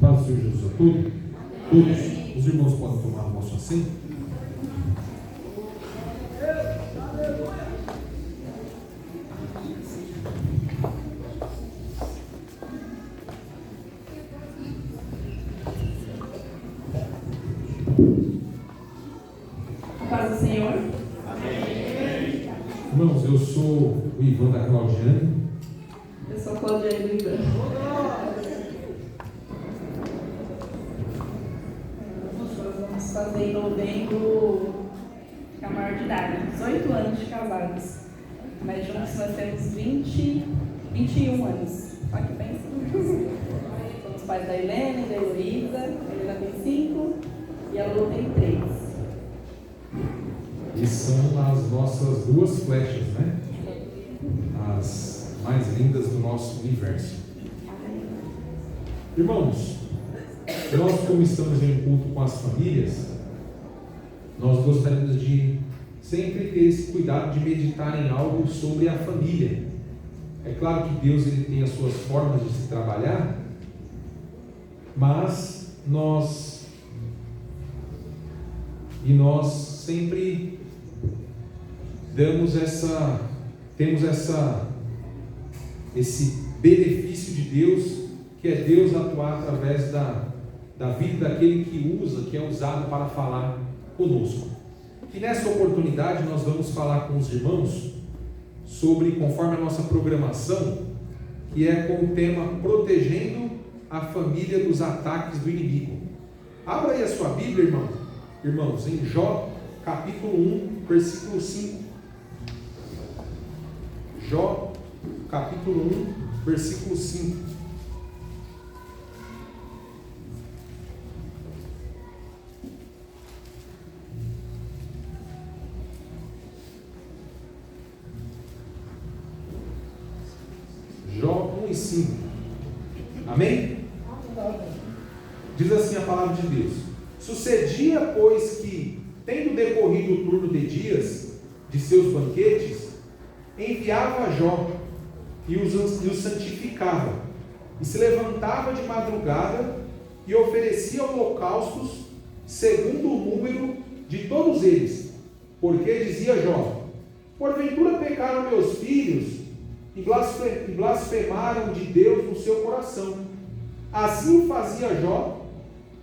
Paz do Senhor Jesus a todos. Todos os irmãos podem tomar o nosso assento. Paz do Senhor. Amém. Irmãos, eu sou o Ivan da Claudiane. Eu sou a Claudiane do Ivan. Nós vamos fazer em novembro a maior de idade, 18 anos de casados. Mas juntos nós temos 21 anos. Olha que bem. Somos pais da Helena e da Heloísa. A Helena tem 5 e a Lu tem 3. E são as nossas duas flechas, né? As mais lindas do nosso universo. Irmãos, nós, como estamos em um culto com as famílias, nós gostaríamos de sempre ter esse cuidado de meditar em algo sobre a família. É claro que Deus ele tem as suas formas de se trabalhar, mas nós sempre temos esse benefício de Deus, que é Deus atuar através da vida daquele que é usado para falar conosco. E nessa oportunidade nós vamos falar com os irmãos sobre, conforme a nossa programação, que é com o tema Protegendo a Família dos Ataques do Inimigo. Abra aí a sua Bíblia, irmãos, em Jó, capítulo 1, versículo 5. Jó, capítulo 1, versículo 5. Jó 1 e 5. Amém? Diz assim a palavra de Deus: Sucedia, pois, que, tendo decorrido o turno de dias de seus banquetes, enviava a Jó e os santificava, e se levantava de madrugada e oferecia holocaustos segundo o número de todos eles, porque dizia Jó: porventura pecaram meus filhos e blasfemaram de Deus no seu coração. Assim fazia Jó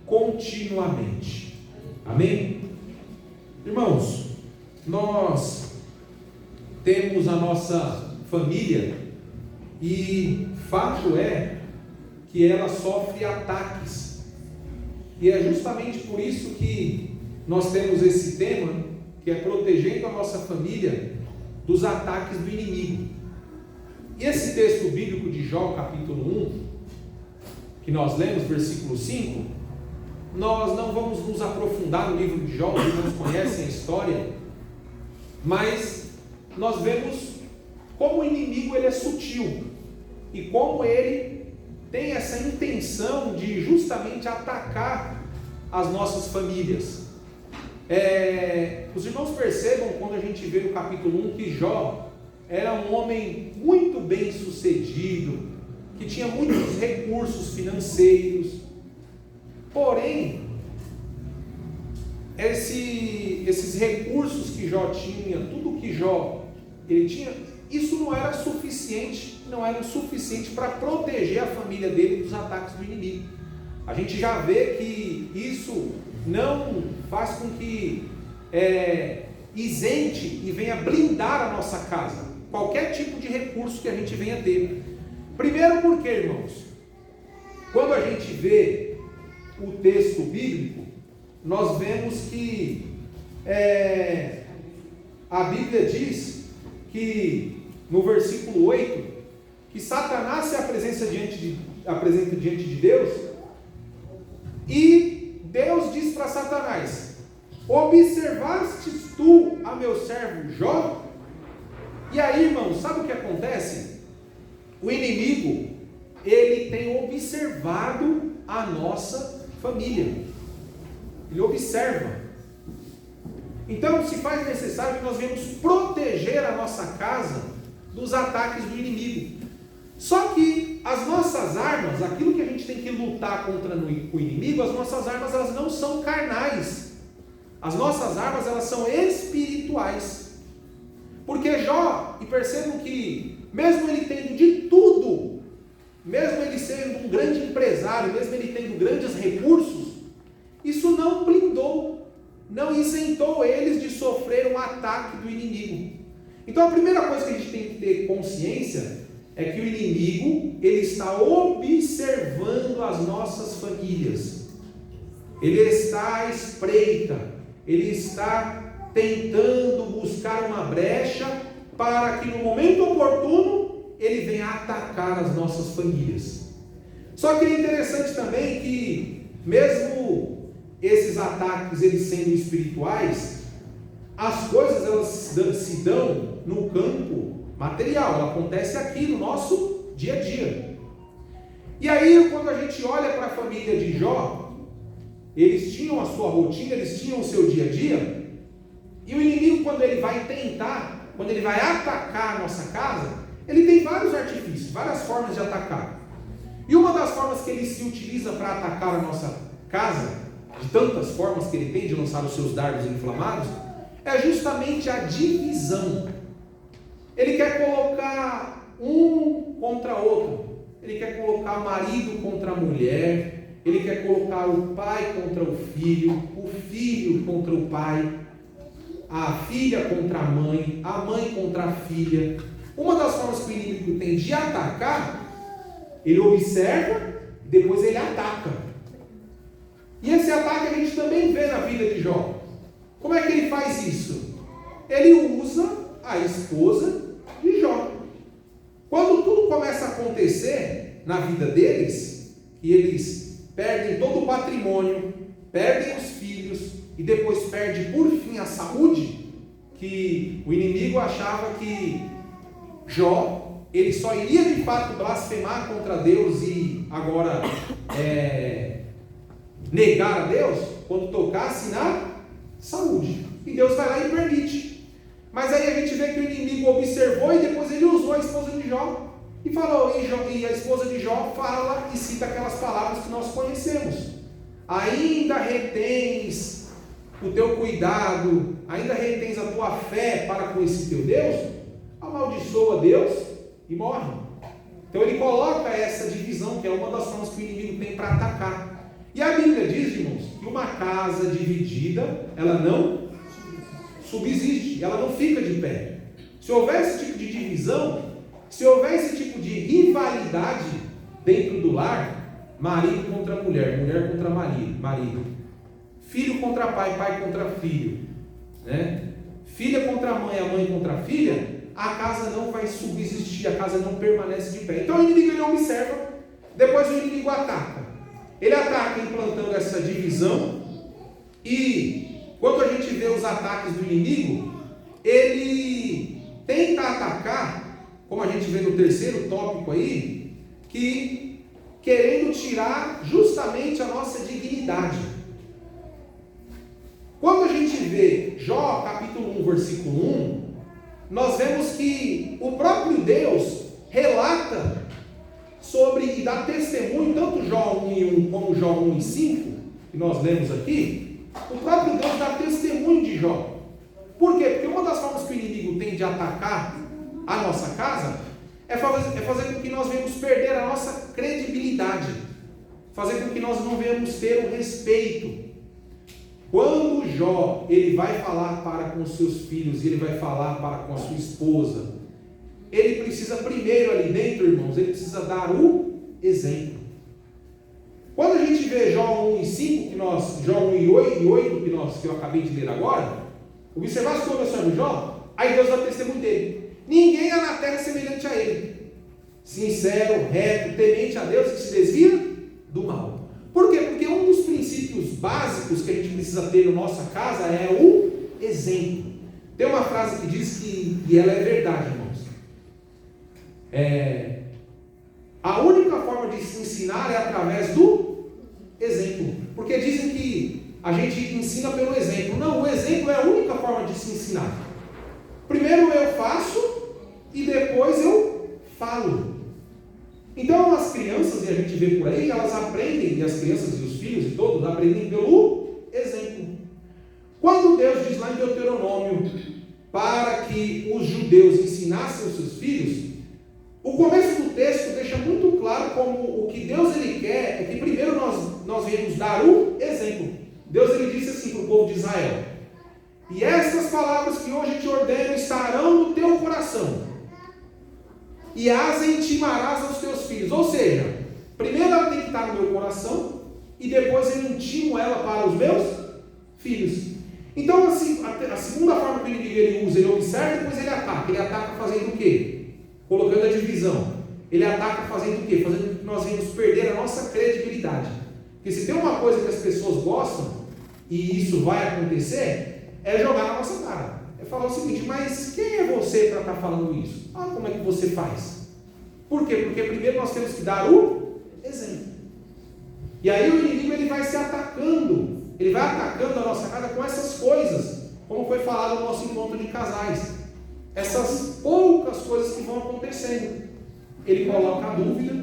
continuamente. Amém? Irmãos, nós temos a nossa família e fato é que ela sofre ataques. E é justamente por isso que nós temos esse tema, que é protegendo a nossa família dos ataques do inimigo. E esse texto bíblico de Jó, capítulo 1, que nós lemos, versículo 5, nós não vamos nos aprofundar no livro de Jó, os irmãos conhecem a história, mas nós vemos como o inimigo ele é sutil e como ele tem essa intenção de justamente atacar as nossas famílias. Os irmãos percebam quando a gente vê no capítulo 1 que Jó era um homem muito bem sucedido, que tinha muitos recursos financeiros, porém, esses recursos que Jó tinha, tudo que Jó ele tinha, isso não era o suficiente para proteger a família dele dos ataques do inimigo. A gente já vê que isso não faz com que isente e venha blindar a nossa casa, qualquer tipo de recurso que a gente venha ter. Primeiro porque, irmãos, quando a gente vê o texto bíblico, nós vemos que a Bíblia diz que no versículo 8, que Satanás se apresenta diante de Deus, e Deus diz para Satanás: observastes tu a meu servo Jó? E aí, irmãos, sabe o que acontece? O inimigo, ele tem observado a nossa família. Ele observa. Então, se faz necessário que nós venhamos proteger a nossa casa dos ataques do inimigo. Só que as nossas armas, aquilo que a gente tem que lutar contra o inimigo, as nossas armas elas não são carnais. As nossas armas elas são espirituais. Porque Jó, e percebam que mesmo ele tendo de tudo, mesmo ele sendo um grande empresário, mesmo ele tendo grandes recursos, isso não blindou, não isentou eles de sofrer um ataque do inimigo. Então a primeira coisa que a gente tem que ter consciência é que o inimigo, ele está observando as nossas famílias. Ele está à espreita, ele está tentando buscar uma brecha para que no momento oportuno ele venha atacar as nossas famílias. Só que é interessante também que mesmo esses ataques eles sendo espirituais, as coisas elas se dão no campo material, ela acontece aqui no nosso dia a dia. E aí quando a gente olha para a família de Jó, eles tinham a sua rotina, eles tinham o seu dia a dia, e o inimigo quando ele vai tentar, quando ele vai atacar a nossa casa, ele tem vários artifícios, várias formas de atacar. E uma das formas que ele se utiliza para atacar a nossa casa, de tantas formas que ele tem de lançar os seus dardos inflamados, é justamente a divisão. Ele quer colocar um contra outro. Ele quer colocar marido contra a mulher. Ele quer colocar o pai contra o filho contra o pai, a filha contra a mãe contra a filha. Uma das formas que o inimigo tem de atacar, ele observa, depois ele ataca. E esse ataque a gente também vê na vida de Jó. Como é que ele faz isso? Ele usa a esposa de Jó. Quando tudo começa a acontecer na vida deles, e eles perdem todo o patrimônio, perdem os filhos, e depois perde por fim a saúde, que o inimigo achava que Jó, ele só iria de fato blasfemar contra Deus e agora negar a Deus, quando tocasse na saúde. E Deus vai lá e permite. Mas aí a gente vê que o inimigo observou e depois ele usou a esposa de Jó. E falou, e a esposa de Jó fala e cita aquelas palavras que nós conhecemos. Ainda retens o teu cuidado, ainda retens a tua fé para com esse teu Deus, amaldiçoa Deus e morre. Então ele coloca essa divisão, que é uma das formas que o inimigo tem para atacar. E a Bíblia diz, irmãos, que uma casa dividida, ela não subsiste, ela não fica de pé. Se houver esse tipo de divisão, se houver esse tipo de rivalidade dentro do lar, marido contra mulher, mulher contra marido, filho contra pai, pai contra filho, né? Filha contra a mãe contra a filha, a casa não vai subsistir, a casa não permanece de pé. Então o inimigo ele observa, depois o inimigo ataca. Ele ataca implantando essa divisão, e quando a gente vê os ataques do inimigo, ele tenta atacar, como a gente vê no terceiro tópico aí, que querendo tirar justamente a nossa dignidade. Quando a gente vê Jó capítulo 1, versículo 1, nós vemos que o próprio Deus relata sobre e dá testemunho, tanto Jó 1 e 1 como Jó 1 e 5, que nós lemos aqui, o próprio Deus dá testemunho de Jó. Por quê? Porque uma das formas que o inimigo tem de atacar a nossa casa é fazer com que nós venhamos perder a nossa credibilidade, fazer com que nós não venhamos ter o respeito. Quando Jó ele vai falar para com os seus filhos, ele vai falar para com a sua esposa, ele precisa primeiro ali dentro, irmãos, ele precisa dar o exemplo. Quando a gente vê Jó 1 e 5, Jó 1 e 8, que eu acabei de ler agora, observar se começou Jó, aí Deus dá testemunho dele. Ninguém há na terra semelhante a ele, sincero, reto, temente a Deus, que se desvia do mal. Por quê? Porque um dos princípios básicos que a gente precisa ter na nossa casa é o exemplo. Tem uma frase que diz que, e ela é verdade, irmãos, a única forma de se ensinar é através do exemplo. Porque dizem que a gente ensina pelo exemplo. Não, o exemplo é a única forma de se ensinar. Primeiro eu faço e depois eu falo. Então as crianças, e a gente vê por aí, elas aprendem, e as crianças e os filhos e todos aprendem pelo exemplo. Quando Deus diz lá em Deuteronômio para que os judeus ensinassem os seus filhos, o começo do texto deixa muito claro como o que Deus ele quer é que primeiro nós viemos dar o exemplo. Deus ele disse assim para o povo de Israel: e estas palavras que hoje te ordeno estarão no teu coração, e as intimarás aos teus filhos. Ou seja, primeiro ela tem que estar no meu coração, e depois eu intimo ela para os meus filhos. Então, assim, a segunda forma que o inimigo ele usa, ele observa e depois ele ataca. Ele ataca fazendo o quê? Colocando a divisão. Ele ataca fazendo o quê? Fazendo com que nós venhamos perder a nossa credibilidade. Porque se tem uma coisa que as pessoas gostam, e isso vai acontecer, é jogar na nossa cara. É falar o seguinte: mas quem é você para estar falando isso? Ah, como é que você faz? Por quê? Porque primeiro nós temos que dar o exemplo. E aí o inimigo ele vai se atacando. Ele vai atacando a nossa casa com essas coisas, como foi falado no nosso encontro de casais. Essas poucas coisas que vão acontecendo. Ele coloca a dúvida.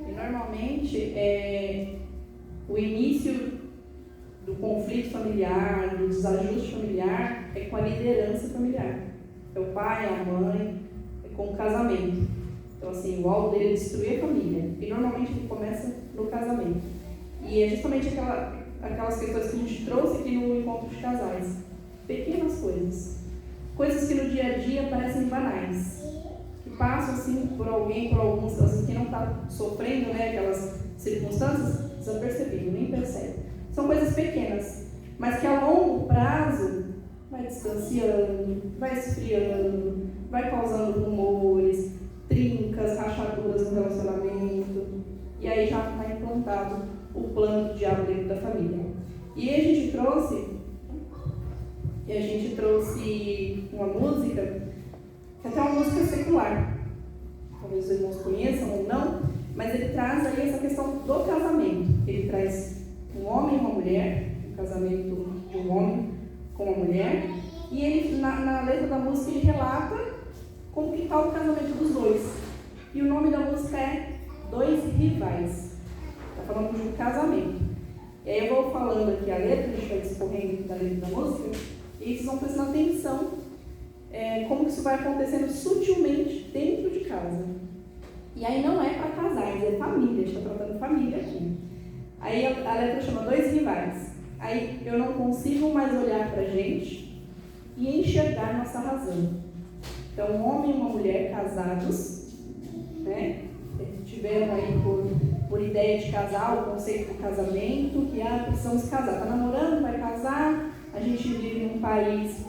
E normalmente, o início do conflito familiar, do desajuste familiar, é com a liderança familiar. É o pai, a mãe, é com o casamento. Então, assim, o alvo dele é destruir a família. E normalmente ele começa no casamento. E é justamente aquelas questões que a gente trouxe aqui no encontro de casais. Pequenas coisas. Coisas que no dia a dia parecem banais. Que passam assim por alguém, por alguns, assim, que não está sofrendo, né, aquelas circunstâncias, desapercebido, nem percebe. São coisas pequenas, mas que a longo prazo vai distanciando, vai esfriando, vai causando rumores, trincas, rachaduras no relacionamento. E aí já está implantado o plano do diabo dentro da família. E a gente trouxe uma música, que até é uma música secular. Talvez os irmãos conheçam ou não, mas ele traz aí essa questão do casamento. Ele traz um homem e uma mulher, um casamento de um homem com uma mulher, e ele, na letra da música, ele relata como que está o casamento dos dois. E o nome da música é Dois Rivais. Está falando de um casamento. E aí eu vou falando aqui a letra, a gente vai discorrendo da letra da música, e vocês vão prestando atenção como que isso vai acontecendo sutilmente dentro de casa. E aí não é para casais, é família, a gente está tratando família aqui. Aí a letra chama Dois Rivais. Aí eu não consigo mais olhar para a gente e enxergar nossa razão. Então, um homem e uma mulher casados, né, tiveram aí por ideia de casar, o conceito do casamento, que precisamos casar. Está namorando, vai casar. A gente vive num país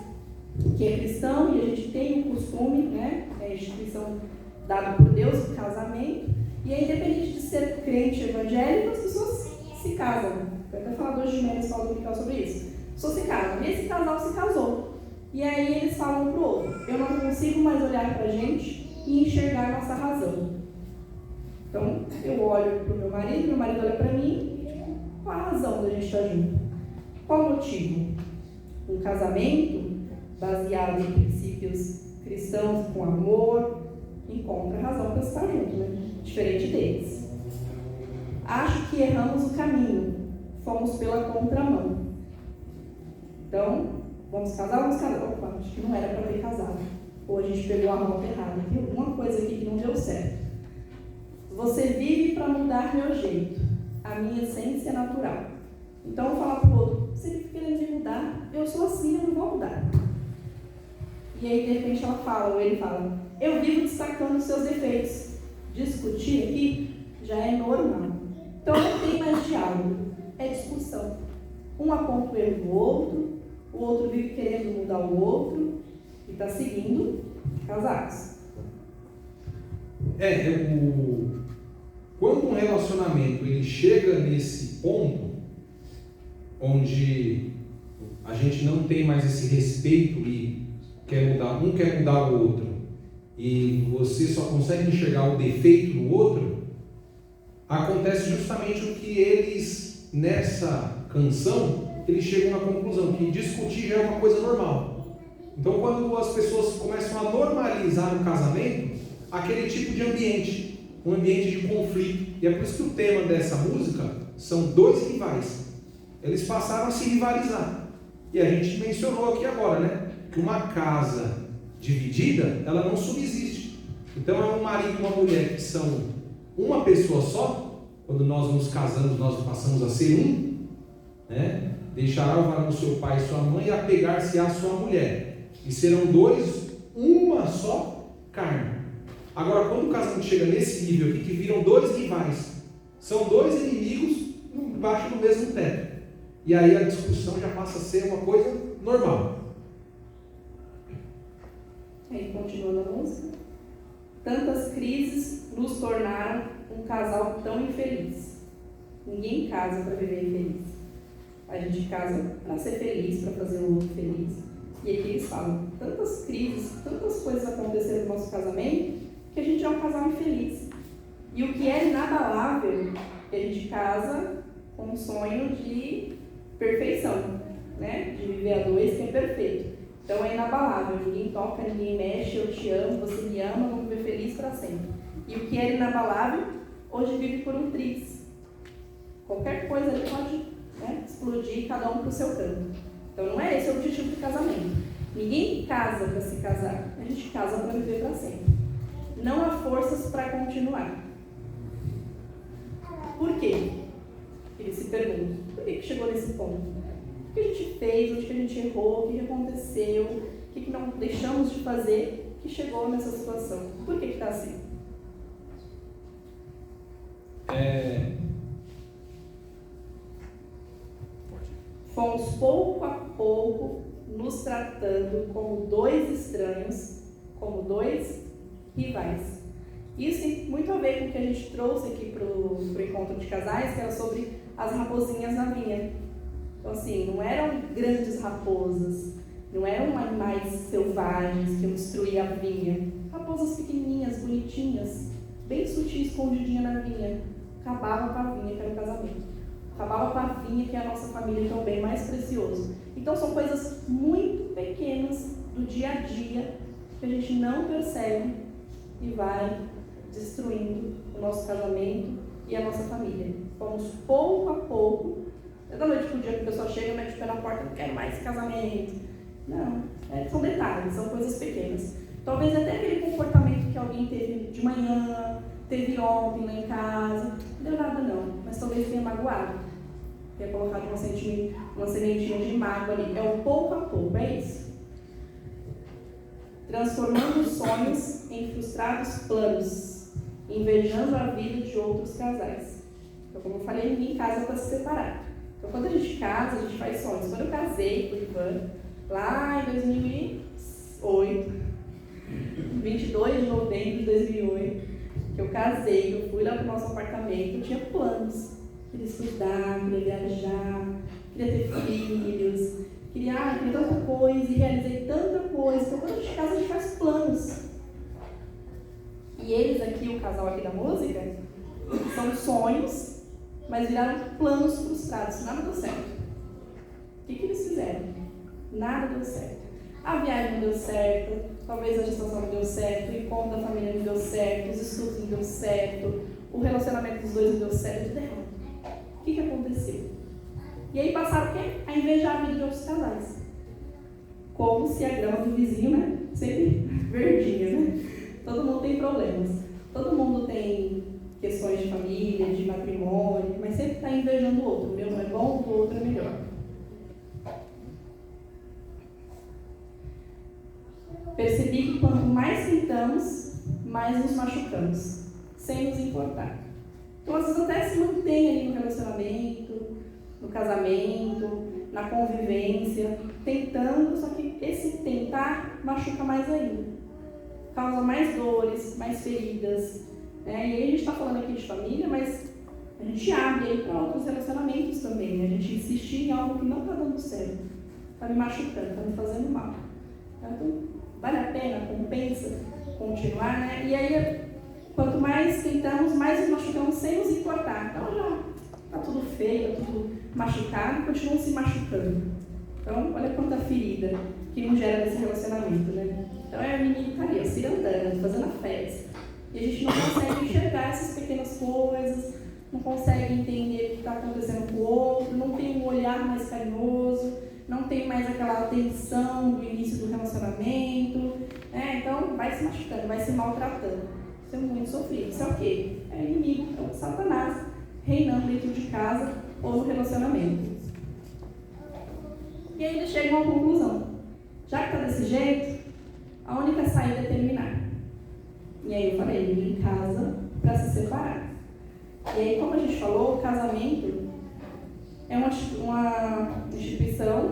que é cristão e a gente tem o costume, né, é a instituição dada por Deus, o casamento. E aí, independente de ser crente evangélico, as pessoas se casam. Eu até falador de Gênesis fala muito sobre isso. As pessoas se casam. E esse casal se casou. E aí eles falam um para o outro: eu não consigo mais olhar para a gente e enxergar a nossa razão. Então, eu olho para o meu marido olha para mim, e tipo, qual a razão da gente estar junto? Qual o motivo? Um casamento baseado em princípios cristãos, com amor, encontra razão para estar junto, né? Diferente deles. Acho que erramos o caminho, fomos pela contramão. Então, vamos casar? Opa, acho que não era para ter casado. Ou a gente pegou a rota errada. Tem alguma coisa aqui que não deu certo. Você vive para mudar meu jeito, a minha essência natural. Então, eu vou falar para o outro: você fica querendo me mudar? Eu sou assim, eu não vou mudar. E aí, de repente, ela fala, ou ele fala: eu vivo destacando os seus defeitos. Discutir aqui já é normal. Então, não tem mais diálogo, é discussão. Um aponta o erro do outro, o outro vive querendo mudar o outro, e está seguindo casados. Quando um relacionamento ele chega nesse ponto, onde a gente não tem mais esse respeito e um quer mudar o outro, e você só consegue enxergar o defeito no outro, acontece justamente o que eles, nessa canção, eles chegam à conclusão, que discutir já é uma coisa normal. Então, quando as pessoas começam a normalizar no casamento aquele tipo de ambiente, um ambiente de conflito. E é por isso que o tema dessa música são dois rivais. Eles passaram a se rivalizar. E a gente mencionou aqui agora, né? Que uma casa dividida, ela não subsiste. Então é um marido e uma mulher que são uma pessoa só. Quando nós nos casamos, nós passamos a ser um, né? Deixará o varão seu pai e sua mãe e apegar-se à sua mulher. E serão dois, uma só carne. Agora, quando o casamento chega nesse nível aqui, que viram dois rivais, são dois inimigos embaixo do mesmo teto. E aí a discussão já passa a ser uma coisa normal. Aí, continuando a música. Tantas crises nos tornaram um casal tão infeliz. Ninguém casa para viver infeliz. A gente casa para ser feliz, para fazer o outro feliz. E aqui eles falam, tantas crises, tantas coisas aconteceram no nosso casamento, que a gente é um casal infeliz. E o que é inabalável, que a gente casa com um sonho de perfeição, né? De viver a dois, que é perfeito. Então é inabalável, ninguém toca, ninguém mexe, eu te amo, você me ama, vamos viver feliz para sempre. E o que era inabalável, hoje vive por um triz. Qualquer coisa ali pode, né, explodir, cada um para o seu canto. Então não é esse o objetivo do casamento. Ninguém casa para se casar, a gente casa para viver para sempre. Não há forças para continuar. Por quê? Ele se pergunta, por que chegou nesse ponto? O que a gente fez, onde que a gente errou, o que aconteceu, o que não deixamos de fazer que chegou nessa situação? Por que está assim? Fomos pouco a pouco nos tratando como dois estranhos, como dois rivais. Isso tem muito a ver com o que a gente trouxe aqui para o encontro de casais, que era sobre as raposinhas na vinha. Então assim, não eram grandes raposas, não eram animais selvagens que destruíam a vinha. Raposas pequenininhas, bonitinhas, bem sutis, escondidinhas na vinha. Acabavam com a vinha, que era o casamento. Acabava com a vinha, que é a nossa família, que é o bem mais precioso. Então são coisas muito pequenas do dia a dia que a gente não percebe e vai destruindo o nosso casamento e a nossa família. Vamos pouco a pouco. Da noite pro dia que a pessoa chega, mete o pé na porta, não quero mais esse casamento. Não, são detalhes, são coisas pequenas. Talvez até aquele comportamento que alguém teve de manhã, teve ontem lá em casa, não deu nada não, mas talvez tenha magoado. Tenha colocado uma sementinha de mágoa ali. É o pouco a pouco, é isso. Transformando sonhos em frustrados planos, invejando a vida de outros casais. Então, como eu falei, ninguém casa para se separar. Então, quando a gente casa, a gente faz sonhos. Quando eu casei com o Ivan, lá em 2008, 22 de novembro de 2008, que eu casei, eu fui lá para o nosso apartamento, eu tinha planos. Queria estudar, queria viajar, queria ter filhos, queria tanta coisa, e realizei tanta coisa. Então, quando a gente casa, a gente faz planos. E eles aqui, o casal aqui da música, são sonhos, mas viraram planos frustrados. Nada deu certo. O que eles fizeram? Nada deu certo. A viagem não deu certo, talvez a gestação não deu certo, o encontro da família não deu certo, os estudos não deu certo, o relacionamento dos dois não deu certo, tudo errado. O que aconteceu? E aí passaram o quê? A invejar a vida de outros casais. Como se a grama do vizinho, né? Sempre verdinha, né? Todo mundo tem problemas. Todo mundo tem questões de família, de matrimônio, mas sempre está invejando o outro. O meu não é bom, o outro é melhor. Percebi que quanto mais tentamos, mais nos machucamos, sem nos importar. Então, às vezes até se mantém ali no relacionamento, no casamento, na convivência, tentando, só que esse tentar machuca mais ainda. Causa mais dores, mais feridas. Né? E aí a gente está falando aqui de família, mas a gente abre aí para outros relacionamentos também. Né? A gente insistir em algo que não está dando certo, está me machucando, está me fazendo mal. Então, vale a pena, compensa continuar, né? E aí, quanto mais tentamos, mais nos machucamos sem nos importar. Então já está tudo feio, está tudo machucado, continuam se machucando. Então, olha quanta ferida que não gera nesse relacionamento, né? Então é a menina que está ali, se andando, fazendo a festa. E a gente não consegue enxergar essas pequenas coisas, não consegue entender o que está acontecendo com o outro, não tem um olhar mais carinhoso, não tem mais aquela atenção do início do relacionamento, né? Então vai se machucando, vai se maltratando. Isso é muito sofrido. Isso é o quê? É inimigo, é o Satanás reinando dentro de casa ou no relacionamento. E aí eles chegam à conclusão. Já que está desse jeito, a única saída é terminar. E aí eu falei, ninguém casa para se separar. E aí, como a gente falou, o casamento é uma instituição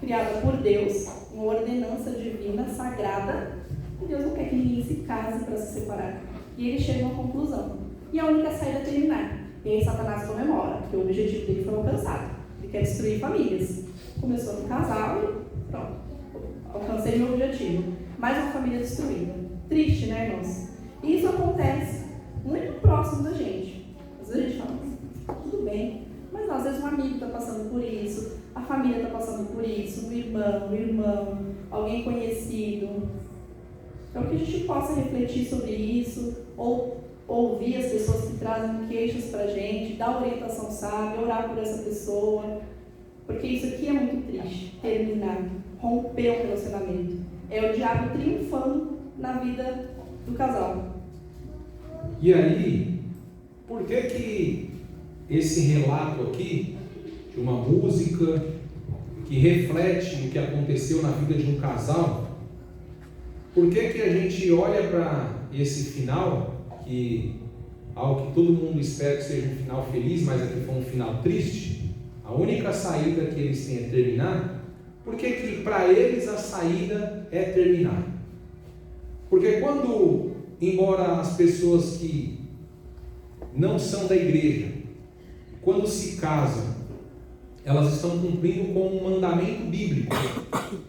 criada por Deus, uma ordenança divina, sagrada, e Deus não quer que ninguém se case para se separar. E eles chegam à conclusão. E a única saída é terminar. E aí Satanás comemora, porque o objetivo dele foi alcançado. Ele quer destruir famílias. Começou no casal e pronto, alcancei meu objetivo. Mais uma família destruída. Triste, né, irmãos? E isso acontece muito próximo da gente. Às vezes a gente fala, tudo bem, mas não, às vezes um amigo está passando por isso, a família está passando por isso, um irmão, alguém conhecido. Então que a gente possa refletir sobre isso, ou ouvir as pessoas que trazem queixas para a gente, dar orientação sábia, orar por essa pessoa, porque isso aqui é muito triste, terminar, romper o relacionamento. É o diabo triunfando na vida do casal. E aí, por que esse relato aqui, de uma música que reflete o que aconteceu na vida de um casal, por que a gente olha para esse final, que algo que todo mundo espera que seja um final feliz, mas aqui foi um final triste, a única saída que eles têm é terminar? Por que para eles a saída é terminar? Porque quando, embora as pessoas que não são da igreja, quando se casam, elas estão cumprindo com um mandamento bíblico,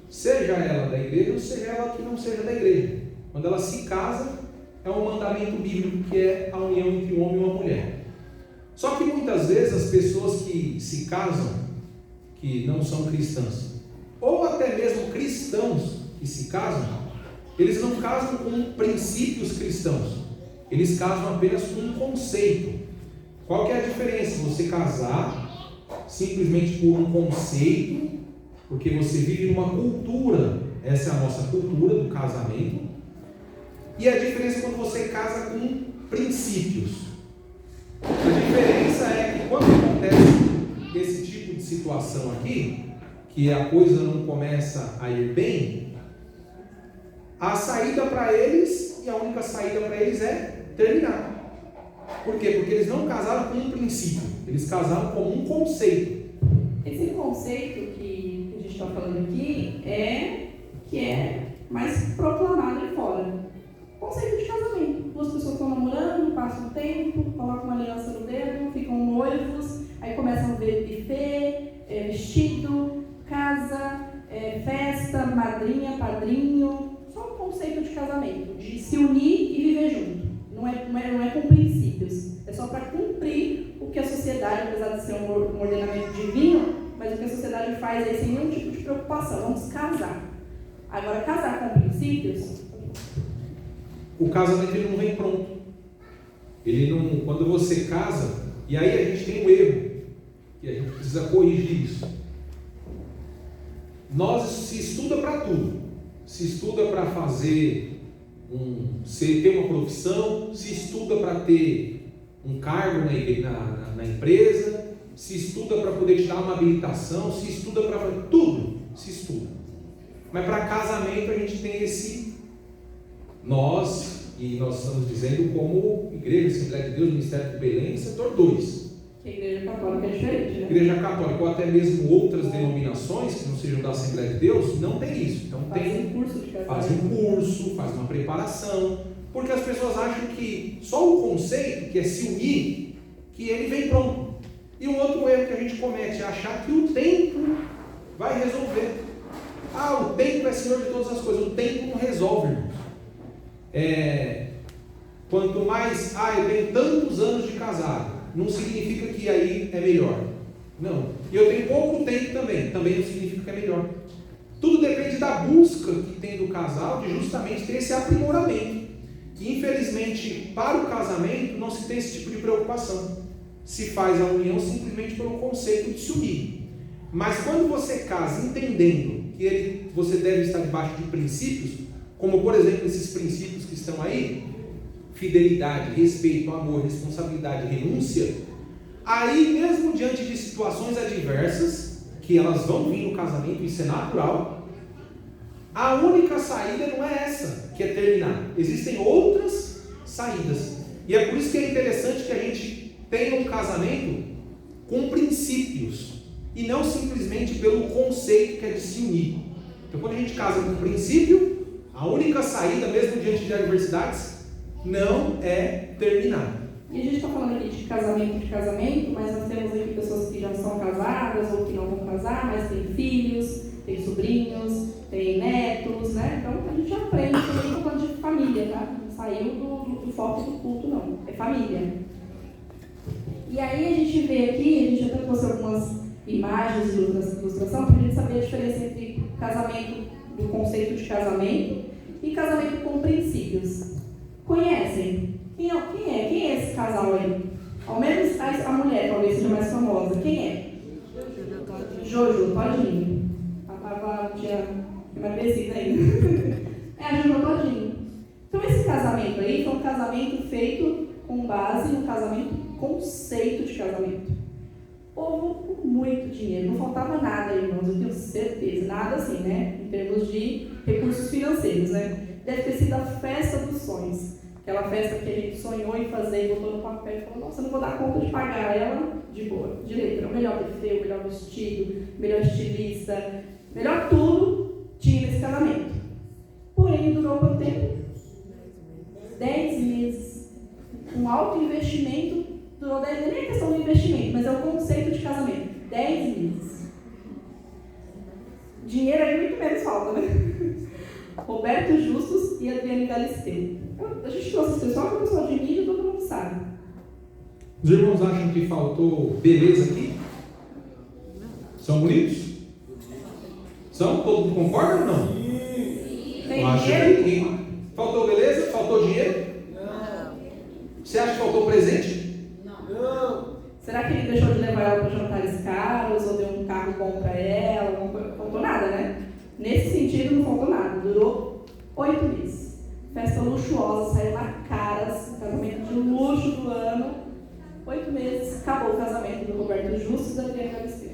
seja ela da igreja ou seja ela que não seja da igreja. Quando ela se casa, é um mandamento bíblico que é a união entre um homem e uma mulher. Só que muitas vezes as pessoas que se casam, que não são cristãs, ou até mesmo cristãos que se casam, eles não casam com princípios cristãos, eles casam apenas com um conceito. Qual que é a diferença? Você casar simplesmente por um conceito, porque você vive numa cultura, essa é a nossa cultura do casamento, e a diferença é quando você casa com princípios. A diferença é que quando acontece esse tipo de situação aqui, que a coisa não começa a ir bem, a saída para eles, e a única saída para eles é terminar. Por quê? Porque eles não casaram com um princípio, eles casaram com um conceito. Esse conceito que a gente está falando aqui que é mais proclamado aí fora. Conceito de casamento. Duas pessoas estão namorando, passam um tempo, colocam uma aliança no dedo, ficam noivos, aí começam a ver buffet, vestido, casa, festa, madrinha, padrinho. Só um conceito de casamento, de se unir e viver junto. Não é com princípios. É só para cumprir o que a sociedade, apesar de ser um ordenamento divino, mas o que a sociedade faz aí sem nenhum tipo de preocupação. Vamos casar. Agora, casar com princípios... O casamento ele não vem pronto. Ele não, quando você casa, e aí a gente tem um erro, e a gente precisa corrigir isso. Nós se estuda para tudo. Se estuda para fazer ter uma profissão, se estuda para ter um cargo na empresa, se estuda para poder te dar uma habilitação, se estuda para fazer tudo, se estuda. Mas para casamento a gente tem nós estamos dizendo como Igreja Assembleia de Deus, Ministério de Belém, setor 2. Que a Igreja Católica é diferente, né? Igreja Católica, ou até mesmo outras denominações que não sejam da Assembleia de Deus, não tem isso. Então faz um curso, faz uma preparação, porque as pessoas acham que só o conceito, que é se unir, que ele vem pronto. E um outro erro que a gente comete é achar que o tempo vai resolver. O tempo é Senhor de todas as coisas. O tempo não resolve, irmãos. Quanto mais, eu tenho tantos anos de casado, não significa que aí é melhor. Não. E eu tenho pouco tempo também não significa que é melhor. Tudo depende da busca que tem do casal de justamente ter esse aprimoramento. que infelizmente para o casamento não se tem esse tipo de preocupação. Se faz a união simplesmente pelo conceito de se unir. Mas quando você casa entendendo que você deve estar debaixo de princípios, como por exemplo esses princípios que estão aí, fidelidade, respeito, amor, responsabilidade, renúncia, aí mesmo diante de situações adversas, que elas vão vir no casamento, isso é natural, a única saída não é essa, que é terminar. Existem outras saídas. E é por isso que é interessante que a gente tenha um casamento com princípios, e não simplesmente pelo conceito que é de se unir. Então quando a gente casa com princípio, a única saída, mesmo diante de adversidades, não é terminar. E a gente está falando aqui de casamento, mas nós temos aqui pessoas que já são casadas ou que não vão casar, mas têm filhos, têm sobrinhos, têm netos, né? Então a gente aprende também, estou falando de família, tá? Não saiu do foco do culto, não. É família. E aí a gente vê aqui, a gente até trouxe algumas imagens de ilustração para a gente saber a diferença entre casamento, do conceito de casamento e casamento com princípios. Conhecem? Quem é esse casal aí? Ao menos a mulher talvez seja mais famosa. Quem é? Jojo Todinho. Ela tinha emagrecido ainda. É a Jojo Todinho. Então esse casamento aí foi um casamento feito com base no conceito de casamento. Povo com muito dinheiro, não faltava nada, irmãos, eu tenho certeza, nada assim, né? Em termos de recursos financeiros, né? Deve ter sido a festa dos sonhos. Aquela festa que a gente sonhou em fazer e botou no papel e falou, nossa, eu não vou dar conta de pagar ela de boa, de letra. O melhor buffet, o melhor vestido, o melhor estilista, melhor tudo tinha nesse casamento. Porém, durou quanto tempo? 10 meses. Um alto investimento durou 10 meses. Nem a questão do investimento, mas é o conceito de casamento. 10 meses. Dinheiro aí muito menos falta, né? Roberto Justus e Adriane Galisteu. A gente trouxe esse pessoal, que o pessoal de mídia todo mundo sabe. Os irmãos acham que faltou beleza aqui? São bonitos? São? Todo mundo concorda ou não? Tem Eu acho dinheiro? que faltou beleza? Faltou dinheiro? Não. Você acha que faltou presente? Não. Será que ele deixou de levar ela para jantares caros ou deu um carro bom para ela? Não faltou nada, né? Nesse sentido, não faltou nada. Durou 8 meses. Festa luxuosa, saiu na caras, casamento de luxo do ano. 8 meses, acabou o casamento do Roberto Justus e da Adriana Galisteu.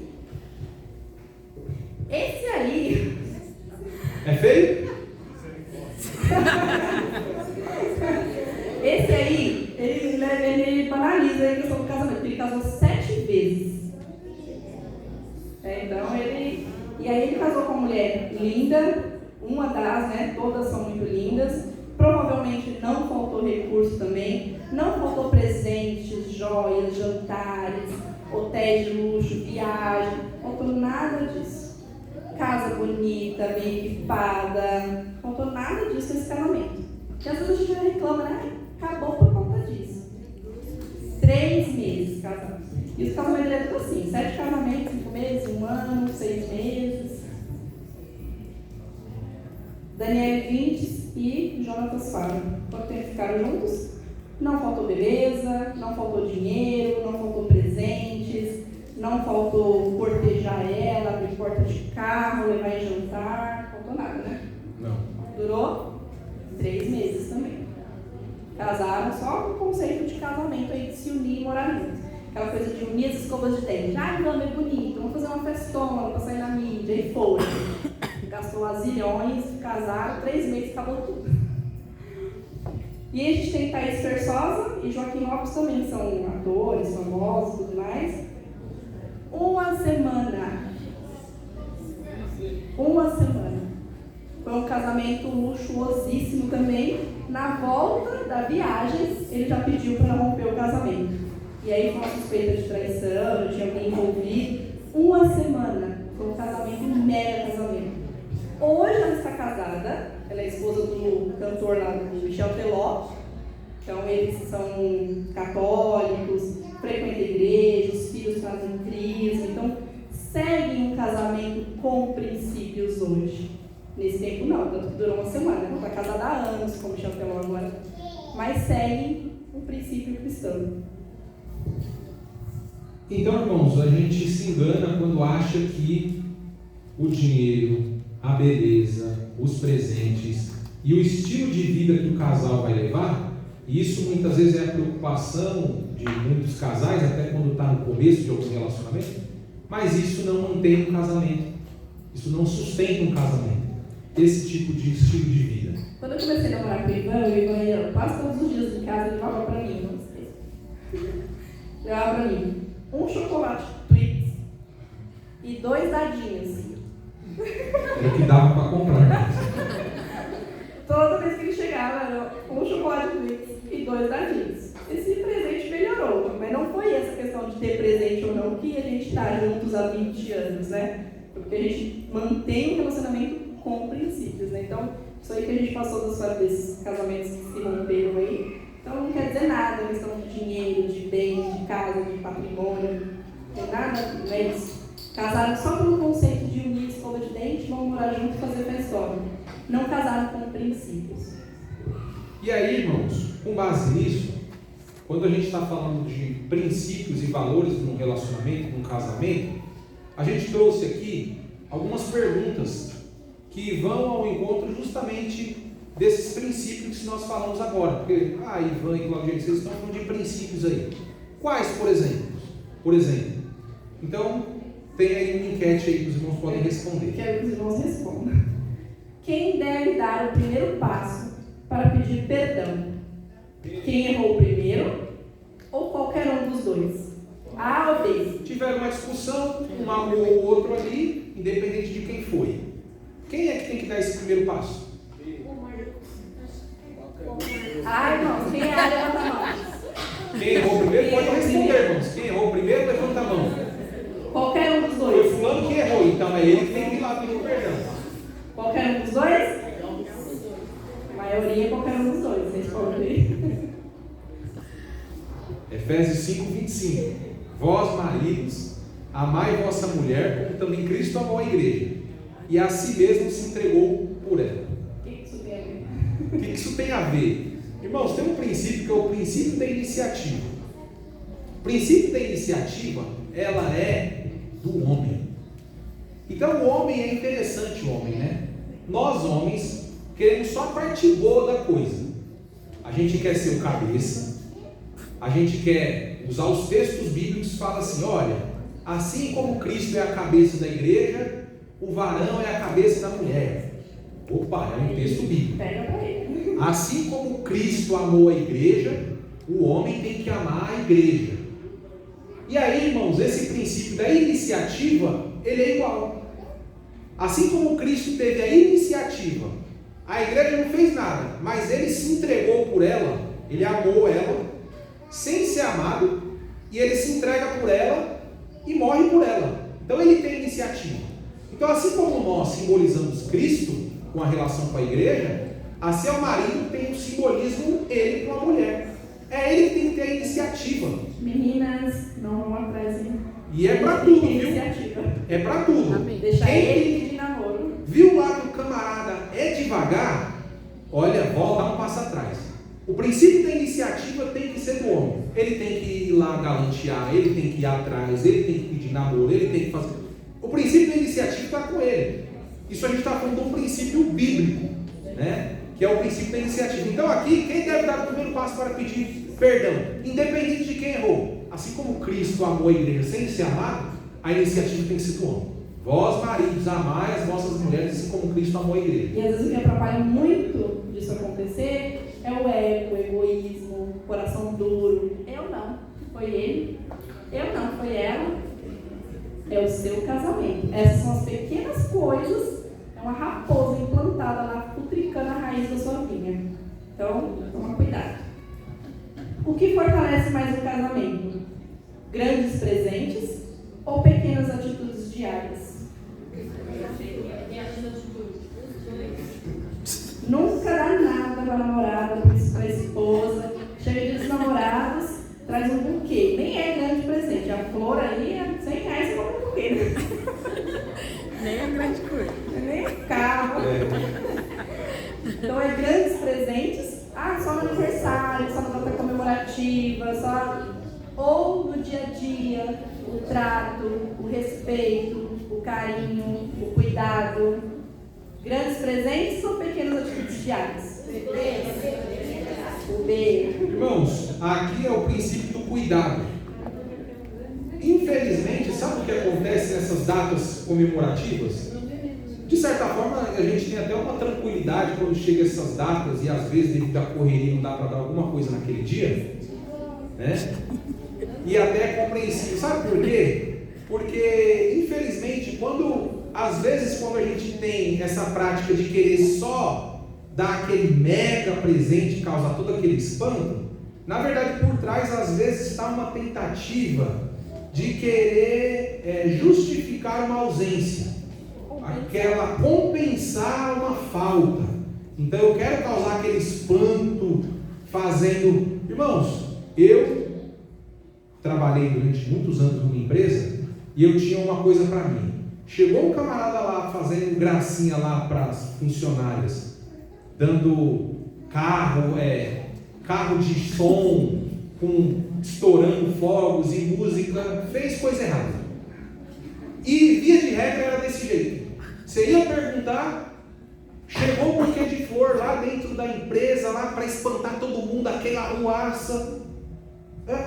Esse aí... É feio? Esse aí, ele banaliza a questão do casamento, porque ele casou 7 vezes. Então ele... E aí ele casou com uma mulher linda, uma das, né? Todas são muito lindas. Provavelmente não faltou recurso também, não faltou presentes, joias, jantares, hotéis de luxo, viagem, não faltou nada disso. Casa bonita, bem equipada, não faltou nada disso nesse casamento. E às vezes a gente já reclama, né? Acabou por conta disso. 3 meses casados. E os casamentos é tudo assim, 7 casamentos, 5 meses, 1 ano, 6 meses. Daniel Vintes e Jonatas Faro. Quanto tempo ficaram juntos? Não faltou beleza, não faltou dinheiro, não faltou presentes, não faltou cortejar ela, abrir porta de carro, levar em jantar, não faltou nada, né? Não. Durou 3 meses também. Casaram só com o conceito de casamento aí, de se unir e morar juntos. Aquela coisa de unir as escovas de dente. Ah, não, é bonito, vamos fazer uma festona para sair na mídia, e foi. Gastou a zilhões, casaram, 3 meses, acabou tudo. E a gente tem Thaís Fersosa e Joaquim Lopes também, que são atores, famosos e tudo mais. 1 semana. 1 semana. Foi um casamento luxuosíssimo também. Na volta da viagem, ele já pediu para romper o casamento. E aí foi uma suspeita de traição, tinha alguém envolvido. 1 semana. Foi um casamento, um mega casamento. Hoje ela está casada, ela é esposa do cantor lá, do Michel Teló. Então eles são católicos, frequentam a igreja, os filhos fazem crisma. Então seguem um casamento com princípios hoje. Nesse tempo não, tanto que durou 1 semana. Ela está casada há anos com o Michel Teló agora. mas seguem o princípio cristão. Então, irmãos, a gente se engana quando acha que o dinheiro, a beleza, os presentes e o estilo de vida que o casal vai levar, e isso muitas vezes é a preocupação de muitos casais, até quando está no começo de algum relacionamento, mas isso não mantém um casamento, isso não sustenta um casamento, esse tipo de estilo de vida. Quando eu comecei a namorar com o Ivan ia quase todos os dias de casa, ele levava para mim, não sei. Levava para mim um chocolate Twix e 2 dadinhos. Era o que dava para comprar. Toda vez que ele chegava, era um chocolate Twix e 2 dadinhos. Esse presente melhorou, mas não foi essa questão de ter presente ou não que a gente está juntos há 20 anos, né? Porque a gente mantém um relacionamento com princípios, né? Então, isso aí que a gente passou da história desses casamentos que se romperam aí, então não quer dizer nada, a questão de dinheiro, de bens, de casa, de patrimônio, não tem nada, não é isso. Casaram só pelo conceito de unir escova de dente, vão morar juntos e fazer festona. Não casaram com princípios. E aí, irmãos, com base nisso, quando a gente está falando de princípios e valores num relacionamento, num casamento, a gente trouxe aqui algumas perguntas que vão ao encontro justamente desses princípios que nós falamos agora. Porque, Ivan e Claudio, vocês estão falando de princípios aí. Quais, por exemplo? Então, tem aí uma enquete aí que os irmãos podem responder. Quero que os irmãos respondam. Quem deve dar o primeiro passo para pedir perdão? Quem errou primeiro ou qualquer um dos dois? A ou B? Tiveram uma discussão, um amou o outro ali, independente de quem foi. Quem é que tem que dar esse primeiro passo? Irmãos, quem é? Levanta a mão. Quem errou primeiro pode responder, irmãos. Quem errou primeiro, levanta a mão. Qualquer um dos Foi dois. fulano que errou, então é ele que tem que ir lá pedir perdão. Qualquer um dos dois? A maioria é qualquer um dos dois, responde. Efésios 5:25. Vós, maridos, amai vossa mulher, como também Cristo amou a igreja, e a si mesmo se entregou por ela. O que isso tem a ver? O que isso tem a ver? Irmãos, tem um princípio que é o princípio da iniciativa. O princípio da iniciativa, ela é do homem. Então o homem é interessante, o homem, né? Nós homens queremos só a parte boa da coisa. A gente quer ser o cabeça, a gente quer usar os textos bíblicos que falam assim, olha, assim como Cristo é a cabeça da igreja, o varão é a cabeça da mulher. Opa, é um texto bíblico. Pega pra ele. Assim como Cristo amou a igreja, o homem tem que amar a igreja. E aí, irmãos, esse princípio da iniciativa, ele é igual. Assim como Cristo teve a iniciativa, a igreja não fez nada, mas ele se entregou por ela, ele amou ela, sem ser amado, e ele se entrega por ela e morre por ela. Então ele tem iniciativa. Então, assim como nós simbolizamos Cristo com a relação com a igreja, assim o marido tem um simbolismo ele com a mulher. É ele que tem que ter a iniciativa. Meninas, não vão atrás, hein? E é para tudo, viu? Iniciativa. É para tudo. Amém. Deixa Quem ele pedir namoro. viu lá que o camarada é devagar, olha, volta um passo atrás. O princípio da iniciativa tem que ser do homem. Ele tem que ir lá galantear, ele tem que ir atrás, ele tem que pedir namoro, ele tem que fazer. O princípio da iniciativa está com ele. Isso a gente está falando de um princípio bíblico, né? Que é o princípio da iniciativa. Então aqui, quem deve dar o primeiro passo para pedir perdão? Independente de quem errou. Assim como Cristo amou a igreja sem ser amado, a iniciativa tem que ser do homem. Vós, maridos, amai as vossas mulheres, assim como Cristo amou a igreja. E às vezes o que atrapalha muito disso acontecer é o ego, o egoísmo, o coração duro. Eu não, foi ele. Eu não, foi ela. É o seu casamento. Essas são as pequenas coisas. É uma raposa implantada lá, futricando a raiz da sua vinha. Então, toma cuidado. O que fortalece mais o casamento? Grandes presentes ou pequenas atitudes diárias? Nunca dá nada para a namorada, para a esposa. Chega dia dos namorados, traz um buquê. Nem é grande presente. A flor aí é R$100, você compra um buquê. Nem é grande coisa. Nem carro. Então é grandes presentes. Só no aniversário. o trato, o respeito, o carinho, o cuidado. Grandes presentes ou pequenas atitudes diárias? O B. Irmãos, aqui é o princípio do cuidado. Infelizmente, sabe o que acontece nessas datas comemorativas? De certa forma, a gente tem até uma tranquilidade quando chega essas datas e às vezes devido à correria não dá para dar alguma coisa naquele dia, né? E até é compreensível. Sabe por quê? Porque, infelizmente, às vezes quando a gente tem essa prática de querer só dar aquele mega presente e causar todo aquele espanto, na verdade por trás às vezes está uma tentativa de querer justificar uma ausência, aquela compensar uma falta. Então eu quero causar aquele espanto fazendo... Irmãos, eu trabalhei durante muitos anos numa empresa e eu tinha uma coisa para mim. Chegou um camarada lá fazendo gracinha lá para as funcionárias, dando carro de som, estourando fogos e música, fez coisa errada. E via de regra era desse jeito. Você ia perguntar, chegou um buquê de flor lá dentro da empresa, lá para espantar todo mundo, aquela arruaça.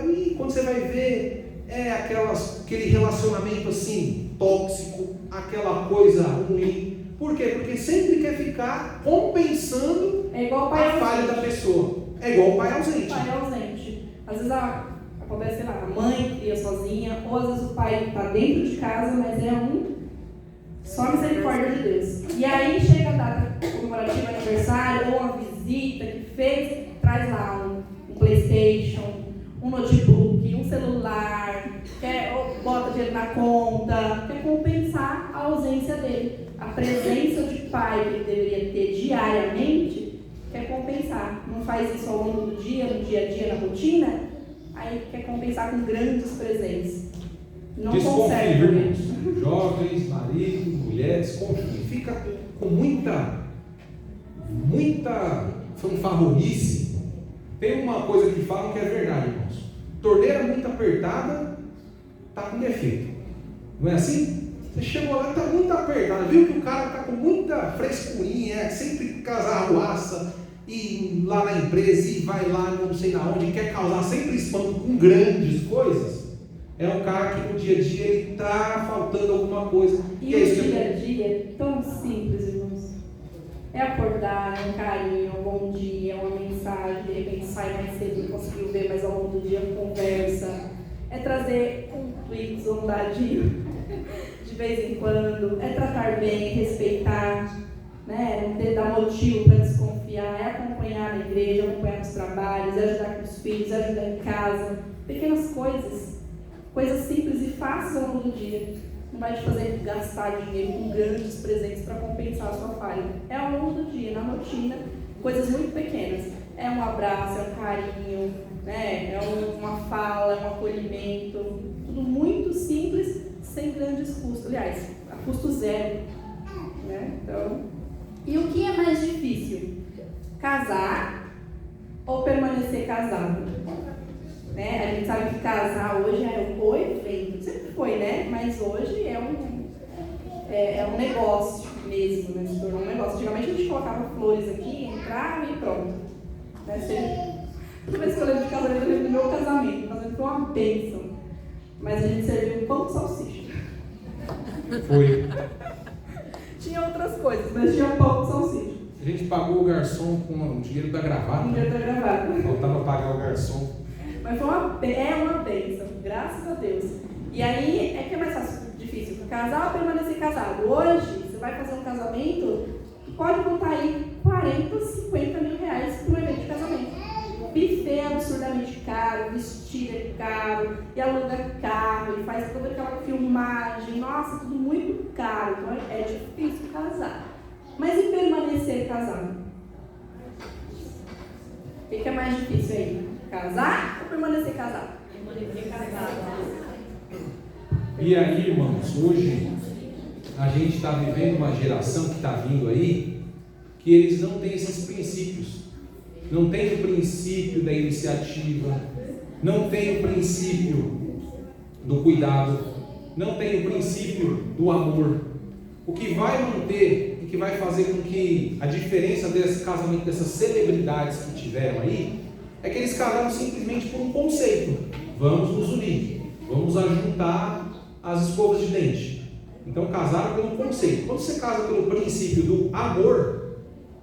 E quando você vai ver, aquele relacionamento assim, tóxico, aquela coisa ruim. Por quê? Porque sempre quer ficar compensando a falha da pessoa. É igual o pai ausente. Pai ausente. Às vezes acontece, sei lá, a mãe cria sozinha, ou às vezes o pai está dentro de casa, mas é só misericórdia de Deus. E aí chega a data comemorativa, aniversário, ou uma visita que fez, traz lá um PlayStation, um notebook, um celular, ou bota dinheiro na conta, quer compensar a ausência dele. A presença de pai que ele deveria ter diariamente, quer compensar. Não faz isso ao longo do dia, no dia a dia, na rotina, aí quer compensar com grandes presentes. Não consegue. Irmãos, jovens, maridos, mulheres, confiem. Fica com muita fanfarronice. Tem uma coisa que falam que é verdade, irmãos. Torneira muito apertada, está com defeito. Não é assim? Você chegou lá e está muito apertada. Viu que o cara está com muita frescurinha, sempre casarruaça, e lá na empresa, e vai lá não sei na onde, quer causar sempre espanto com grandes coisas. É um cara que no dia a dia ele está faltando alguma coisa. E o dia a dia é tão simples, irmãos. É acordar, é um carinho, é um bom dia, é uma mensagem, de repente sai mais cedo, não conseguiu ver, mas ao longo do dia conversa. É trazer um tweet ou um dadinho de vez em quando. É tratar bem, respeitar, né? Não ter dar motivo para desconfiar. É acompanhar na igreja, acompanhar nos trabalhos, é ajudar com os filhos, é ajudar em casa. Pequenas coisas simples e fáceis ao longo do dia. Não vai te fazer gastar dinheiro com grandes presentes para compensar a sua falha. É ao longo do dia, na rotina, coisas muito pequenas. É um abraço, é um carinho, né? É uma fala, é um acolhimento. Tudo muito simples, sem grandes custos. Aliás, a custo zero. Né? Então, e o que é mais difícil? Casar ou permanecer casado? Né? A gente sabe que casar hoje é o evento, sempre foi, né? Mas hoje é um negócio mesmo, né? Se tornou um negócio. Antigamente a gente colocava flores aqui, entrava e pronto. Né? Toda vez que eu lembro de casamento, eu lembro do meu casamento. O casamento foi uma bênção. Mas a gente serviu pão com salsicha. Foi. Tinha outras coisas, mas tinha pão com salsicha. A gente pagou o garçom com o dinheiro da gravata. O dinheiro da gravata. Faltava pagar o garçom. Mas é uma bênção, graças a Deus. E aí é que é mais fácil, difícil, casar ou permanecer casado. Hoje, você vai fazer um casamento, pode botar aí 40, 50 mil reais para um evento de casamento. Buffet é absurdamente caro, vestido é caro, e aluga carro, e faz toda aquela filmagem. Nossa, tudo muito caro, então é difícil casar. Mas e permanecer casado? O que é mais difícil aí? Casar ou permanecer casado? Permanecer casado. E aí, irmãos, hoje a gente está vivendo uma geração que está vindo aí, que eles não têm esses princípios. Não tem o princípio da iniciativa, não tem o princípio do cuidado, não tem o princípio do amor. O que vai manter e que vai fazer com que a diferença desse casamento, dessas celebridades que tiveram aí, é que eles casaram simplesmente por um conceito: vamos nos unir, vamos ajuntar as escovas de dente. Então casaram pelo conceito. Quando você casa pelo princípio do amor,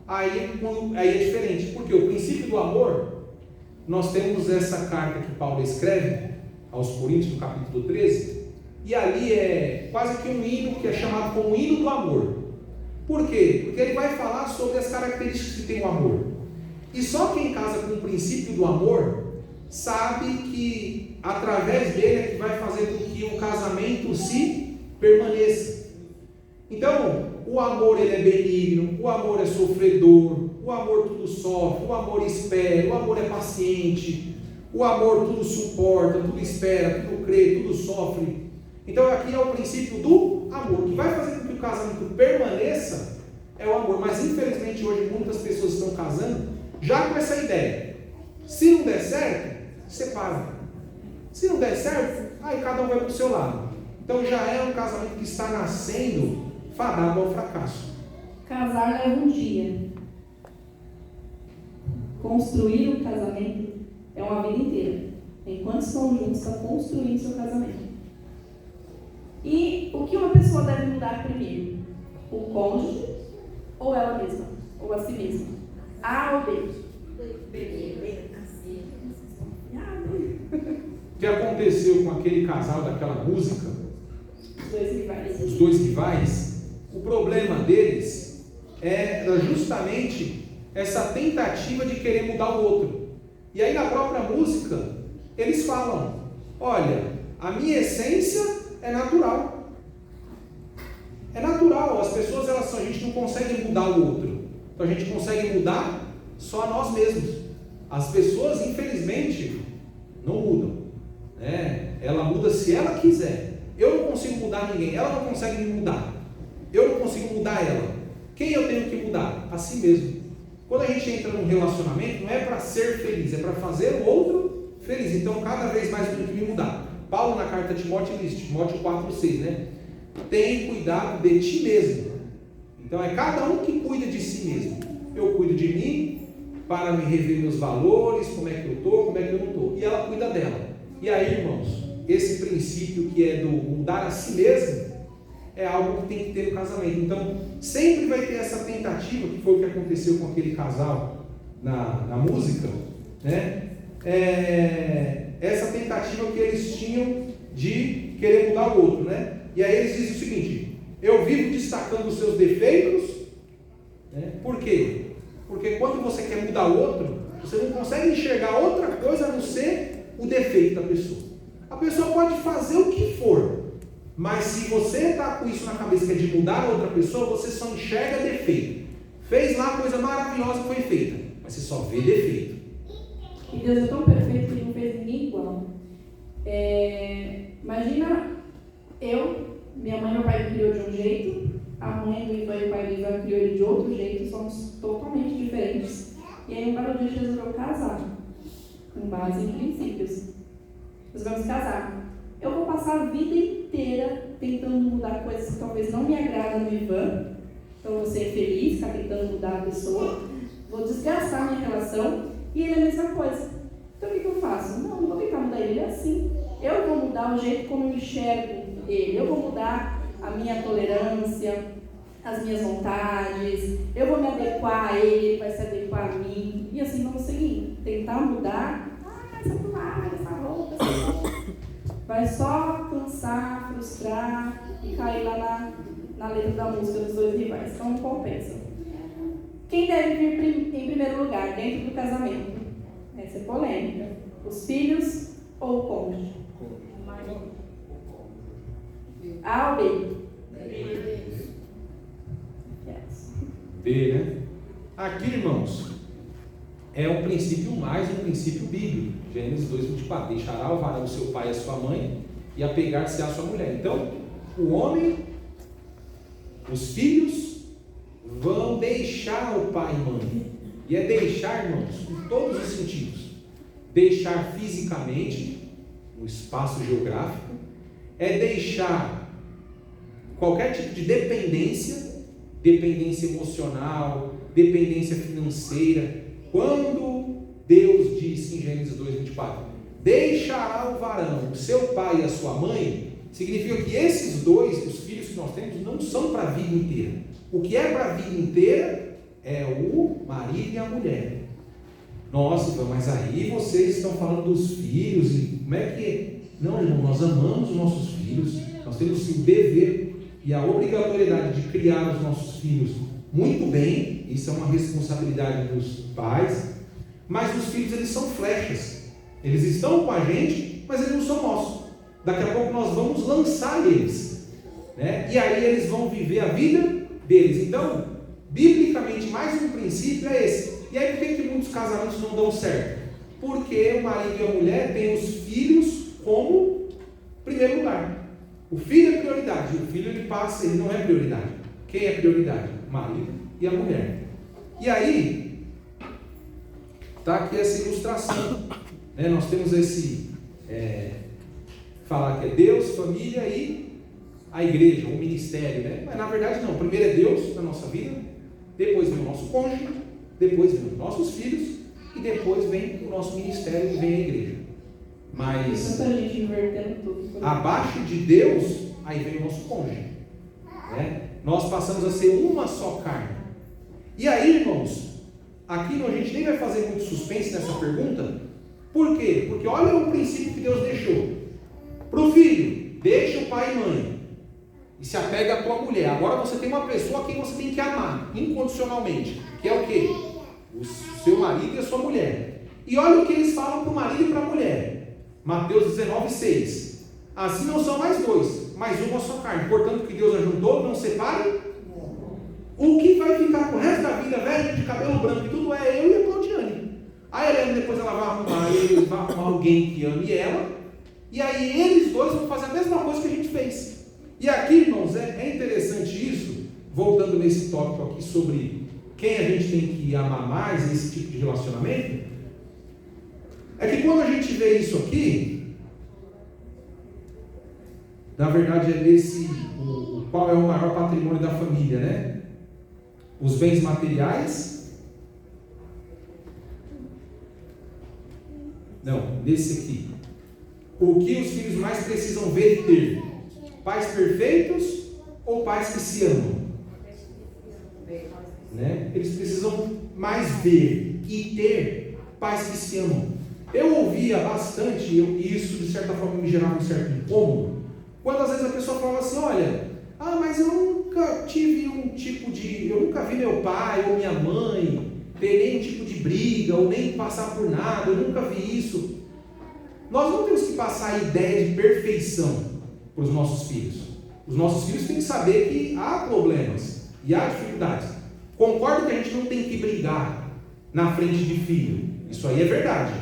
aí é diferente, porque o princípio do amor, nós temos essa carta que Paulo escreve aos Coríntios, no capítulo 13, e ali é quase que um hino que é chamado como hino do amor. Por quê? Porque ele vai falar sobre as características que tem o amor. E só quem casa com o princípio do amor sabe que através dele é que vai fazer com que o casamento se permaneça. Então, o amor ele é benigno, o amor é sofredor, o amor tudo sofre, o amor espera, o amor é paciente, o amor tudo suporta, tudo espera, tudo crê, tudo sofre. Então aqui é o princípio do amor. O que vai fazer com que o casamento permaneça é o amor. Mas infelizmente hoje muitas pessoas estão casando já com essa ideia: se não der certo, separa. Se não der certo, aí cada um vai para o seu lado. Então já é um casamento que está nascendo fadado ao fracasso. Casar leva um dia. Construir um casamento é uma vida inteira. Enquanto estão juntos, está construindo seu casamento. E o que uma pessoa deve mudar primeiro? O cônjuge ou ela mesma? Ou a si mesma? A ou B? O que aconteceu com aquele casal daquela música? Os dois rivais. O problema deles era justamente essa tentativa de querer mudar o outro. E aí na própria música eles falam: olha, a minha essência é natural. É natural. As pessoas, a gente não consegue mudar o outro. Então a gente consegue mudar só a nós mesmos. As pessoas, infelizmente, não mudam. Ela muda se ela quiser. Eu não consigo mudar ninguém. Ela não consegue me mudar. Eu não consigo mudar ela. Quem eu tenho que mudar? A si mesmo. Quando a gente entra num relacionamento, não é para ser feliz, é para fazer o outro feliz. Então, cada vez mais eu tenho que me mudar. Paulo, na carta de Timóteo, diz, Timóteo 4,6, tem cuidado de ti mesmo. Então, é cada um que cuida de si mesmo. Eu cuido de mim, para me rever meus valores, como é que eu estou, como é que eu não estou. E ela cuida dela. E aí, irmãos, esse princípio que é do mudar a si mesmo, é algo que tem que ter no casamento. Então, sempre vai ter essa tentativa, que foi o que aconteceu com aquele casal na música, essa tentativa que eles tinham de querer mudar o outro, E aí eles dizem o seguinte: eu vivo destacando os seus defeitos, Por quê? Porque quando você quer mudar o outro, você não consegue enxergar outra coisa a não ser o defeito da pessoa. A pessoa pode fazer o que for, mas se você está com isso na cabeça, que é de mudar a outra pessoa, você só enxerga defeito. Fez lá a coisa maravilhosa que foi feita, mas você só vê defeito. E Deus é tão perfeito que não fez ninguém igual. Imagina minha mãe e meu pai me criou de um jeito, a mãe do Ivan e o pai do Ivan criou ele de outro jeito, somos totalmente diferentes. E aí um belo dia a gente resolveu casar, com base em princípios. Nós vamos casar. Eu vou passar a vida inteira tentando mudar coisas que talvez não me agradam no Ivan. Então eu vou ser feliz, ficar tentando mudar a pessoa. Vou desgastar a minha relação e ele é a mesma coisa. Então o que eu faço? Não vou tentar mudar ele, é assim. Eu vou mudar o jeito como eu enxergo ele. Eu vou mudar a minha tolerância, as minhas vontades. Eu vou me adequar a ele, ele vai se adequar a mim. E assim vamos seguir. Tentar mudar. Essa toalha, essa roupa, essa roupa. Vai só cansar, frustrar e cair lá na letra da música dos dois rivais. Então não compensa. Quem deve vir em primeiro lugar dentro do casamento? Essa é polêmica. Os filhos ou o cônjuge? A ou B? B, Aqui, irmãos, é um princípio mais um princípio bíblico. Gênesis 2:24. Deixará o varão seu pai e a sua mãe e apegar-se à sua mulher. Então, o homem, os filhos, vão deixar o pai e mãe. E é deixar, irmãos, em todos os sentidos. Deixar fisicamente, no espaço geográfico, é deixar qualquer tipo de dependência emocional, dependência financeira. Quando Deus disse em Gênesis 2:24, deixará o varão, o seu pai e a sua mãe, significa que esses dois, os filhos que nós temos, não são para a vida inteira. O que é para a vida inteira é o marido e a mulher. Nossa, mas aí vocês estão falando dos filhos, e como é que é? Não, irmão, nós amamos os nossos filhos, nós temos o dever e a obrigatoriedade de criar os nossos filhos muito bem. Isso é uma responsabilidade dos pais, mas os filhos, eles são flechas, eles estão com a gente, mas eles não são nossos. Daqui a pouco nós vamos lançar eles, né? E aí eles vão viver a vida deles. Então, biblicamente, mais um princípio é esse. E aí por que muitos casamentos não dão certo? Porque o marido e a mulher têm os filhos como primeiro lugar. O filho é prioridade, o filho ele passa, ele não é prioridade. Quem é prioridade? O marido e a mulher. E aí está aqui essa ilustração, né? Nós temos esse falar que é Deus, família e a igreja, o ministério, né? Mas na verdade não, primeiro é Deus na nossa vida, depois vem o nosso cônjuge, depois vem os nossos filhos e depois vem o nosso ministério e vem a igreja. Mas gente invertendo tudo. Abaixo de Deus, aí vem o nosso cônjuge, né? Nós passamos a ser uma só carne. E aí, irmãos, aqui a gente nem vai fazer muito suspense nessa pergunta. Por quê? Porque olha o princípio que Deus deixou. Para o filho, deixa o pai e mãe e se apega à tua mulher. Agora você tem uma pessoa a quem você tem que amar incondicionalmente, que é o quê? O seu marido e a sua mulher. E olha o que eles falam para o marido e para a mulher. Mateus 19:6. Assim não são mais dois, mas uma só carne. Portanto, o que Deus ajuntou, não separe. O que vai ficar pro resto da vida, velho, de cabelo branco e tudo, é eu e a Claudiane. Aí a Helena depois ela vai arrumar, ele vai arrumar alguém que ame ela, e aí eles dois vão fazer a mesma coisa que a gente fez. E aqui, irmãos, é interessante isso, voltando nesse tópico aqui sobre quem a gente tem que amar mais, esse tipo de relacionamento, é que quando a gente vê isso aqui, na verdade é nesse, qual é o maior patrimônio da família, né? Os bens materiais? Não, nesse aqui. O que os filhos mais precisam ver e ter? Pais perfeitos ou pais que se amam? Né? Eles precisam mais ver e ter pais que se amam. Eu ouvia bastante, e isso de certa forma me gerava um certo incômodo, quando às vezes a pessoa falava assim, olha, mas eu nunca tive eu nunca vi meu pai ou minha mãe ter nenhum tipo de briga, ou nem passar por nada, eu nunca vi isso. Nós não temos que passar a ideia de perfeição para os nossos filhos. Os nossos filhos têm que saber que há problemas e há dificuldades. Concordo que a gente não tem que brigar na frente de filho. Isso aí é verdade.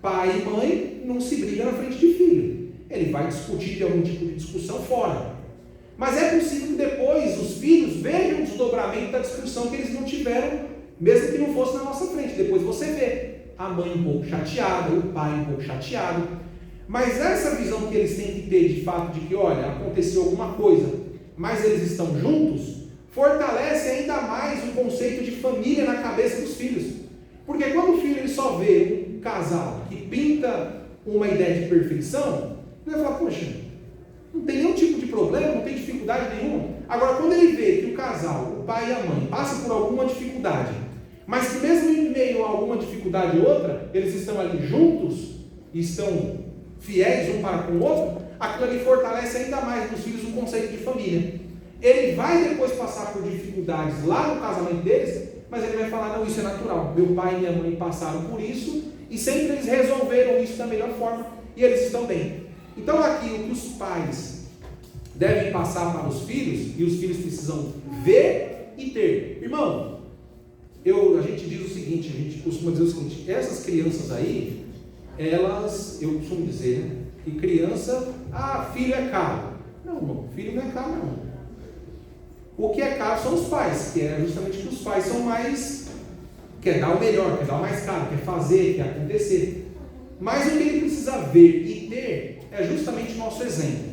Pai e mãe não se brigam na frente de filho. Ele vai discutir, ter algum tipo de discussão fora. Mas é possível que depois os filhos vejam o desdobramento da discussão que eles não tiveram, mesmo que não fosse na nossa frente. Depois você vê a mãe um pouco chateada, o pai um pouco chateado. Mas essa visão que eles têm que ter de fato de que, olha, aconteceu alguma coisa, mas eles estão juntos, fortalece ainda mais o conceito de família na cabeça dos filhos. Porque quando o filho ele só vê um casal que pinta uma ideia de perfeição, ele vai falar, poxa, não tem nenhum tipo de problema, não tem dificuldade nenhuma. Agora, quando ele vê que o casal, o pai e a mãe, passam por alguma dificuldade, mas que mesmo em meio a alguma dificuldade ou outra, eles estão ali juntos, e estão fiéis um para com o outro, aquilo ali fortalece ainda mais nos filhos o conceito de família. Ele vai depois passar por dificuldades lá no casamento deles, mas ele vai falar, não, isso é natural, meu pai e minha mãe passaram por isso, e sempre eles resolveram isso da melhor forma, e eles estão bem. Então aqui o que os pais devem passar para os filhos, e os filhos precisam ver e ter. Irmão, a gente diz o seguinte, a gente costuma dizer o seguinte, essas crianças aí, eu costumo dizer, né, que criança, filho é caro. Não, irmão, filho não é caro não. O que é caro são os pais, que é justamente que os pais são mais, quer dar o melhor, quer dar o mais caro, quer fazer, quer acontecer. Mas o que ele precisa ver e ter é justamente o nosso exemplo.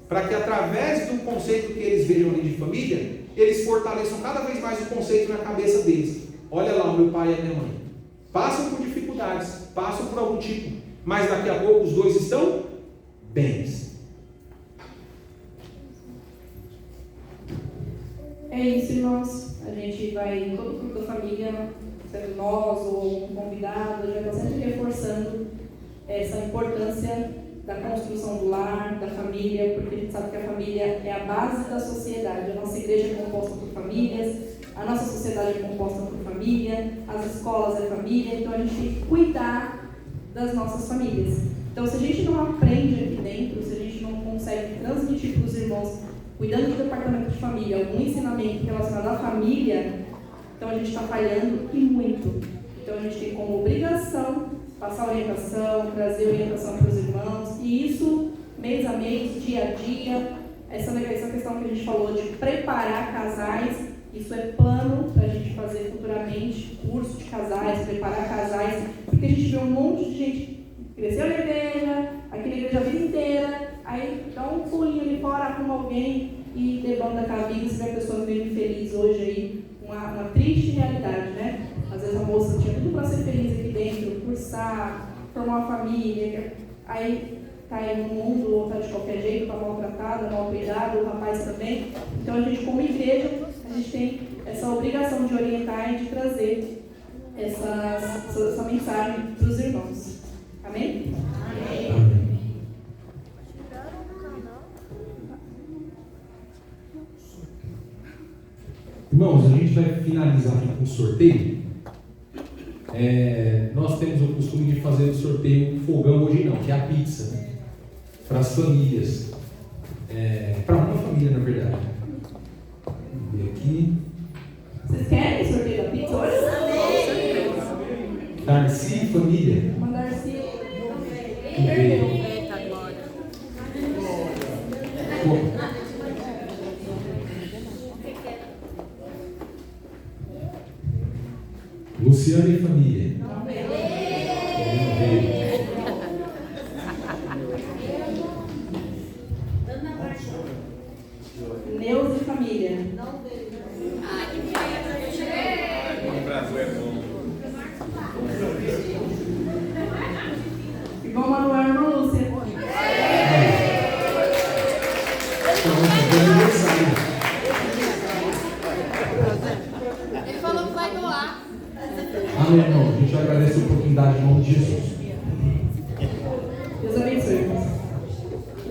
para que através do conceito que eles vejam ali de família, eles fortaleçam cada vez mais o conceito na cabeça deles. Olha lá o meu pai e a minha mãe. Passam por dificuldades, passam por algum tipo, mas daqui a pouco os dois estão bens. É isso, irmãos. A gente vai, todo grupo da família, sendo nós ou um convidado, a gente vai sempre reforçando essa importância da construção do lar, da família, porque a gente sabe que a família é a base da sociedade. A nossa igreja é composta por famílias, a nossa sociedade é composta por família, as escolas é família, então a gente tem que cuidar das nossas famílias. Então, se a gente não aprende aqui dentro, se a gente não consegue transmitir para os irmãos, cuidando do departamento de família, algum ensinamento relacionado à família, então a gente está falhando e muito. Então a gente tem como obrigação passar orientação, trazer orientação para os irmãos, e isso mês a mês, dia a dia, essa questão que a gente falou de preparar casais, isso é plano para a gente fazer futuramente, curso de casais, preparar casais, porque a gente vê um monte de gente cresceu na igreja, aqui na igreja a vida inteira, aí dá um pulinho ali fora, arruma alguém e debanda a cabine, se vê a pessoa meio infeliz hoje aí, uma triste realidade, né? Às vezes a moça tinha tudo para ser feliz aqui dentro, cursar, formar uma família, aí tá aí no mundo, ou tá de qualquer jeito, tá maltratada, mal cuidada, o rapaz também. Então a gente, como igreja, a gente tem essa obrigação de orientar e de trazer essa mensagem para os irmãos. Amém? Amém. Irmãos, a gente vai finalizar aqui com o sorteio. Nós temos o costume de fazer o sorteio fogão hoje não, que é a pizza, né? Para as famílias. Para uma família, na verdade. Vamos ver aqui. Vocês querem o sorteio da pizza hoje? Darcy, família. Uma Darcy Vamos ver. Eita, glória. Luciana e família. Não veio. Neus e família. Não veio. Irmão Manuel e irmã Lúcia. Ele falou que vai doar. Amém, irmão. A gente agradece a oportunidade em nome de Jesus. Deus abençoe, irmãos.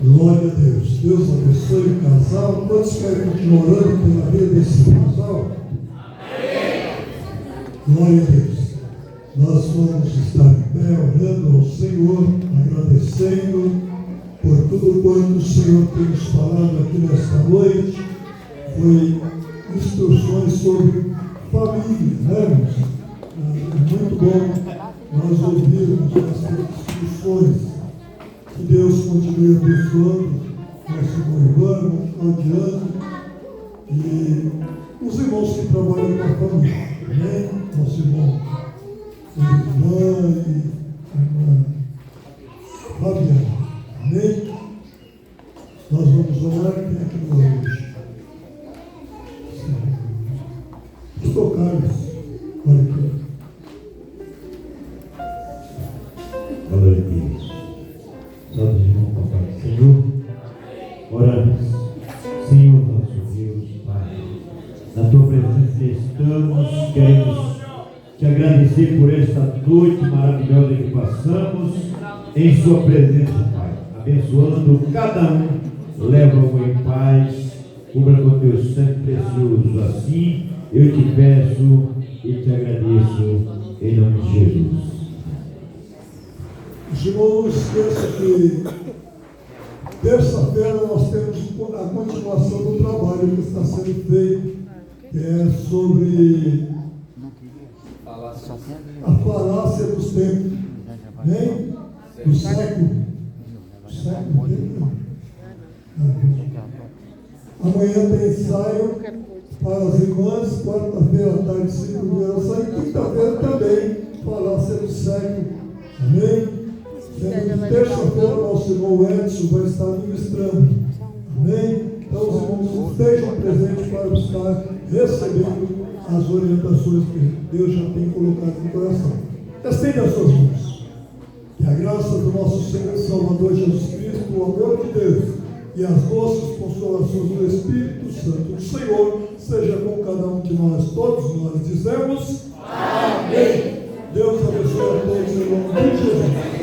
Glória a Deus. Deus abençoe o casal. Quantos querem continuar orando pela vida desse casal? Amém. Glória a Deus. Nós vamos estar em pé orando ao Senhor, agradecendo por tudo quanto o Senhor tem nos falado aqui nesta noite. Foi instruções sobre família, né, irmãos? É muito bom nós ouvirmos essas discussões. Que Deus continue abençoando nosso irmão Ivano, Claudiano e os irmãos que trabalham com a família. Amém? Nosso irmão Ivan e a irmã Fabiana. Amém? Nós vamos orar quem é que não hoje. Pastor Carlos, olha aqui. Glória a Deus. Salve, irmão, papai do Senhor. Oramos. Senhor, nosso Deus, Pai, na tua presença estamos, queremos te agradecer por esta noite maravilhosa que passamos em sua presença, Pai. Abençoando cada um, leva-o em paz, cubra com teu sangue precioso. Assim eu te peço e te agradeço em nome de Jesus. Os irmãos, não esqueçam que terça-feira nós temos a continuação do trabalho que está sendo feito, que é sobre a falácia dos tempos, né? Do século. Amanhã tem ensaio para as irmãs, quarta-feira à tarde, 5 horas, e quinta-feira também, falácia do século. Amém? Terça-feira, nosso irmão Edson vai estar ministrando. Amém? Então, os irmãos estejam presentes para estar recebendo as orientações que Deus já tem colocado no coração. Estende as suas mãos. Que a graça do nosso Senhor e Salvador Jesus Cristo, o amor de Deus e as doces consolações do Espírito Santo do Senhor seja com cada um de nós. Todos nós dizemos amém. Deus abençoe a todos em nome de Jesus.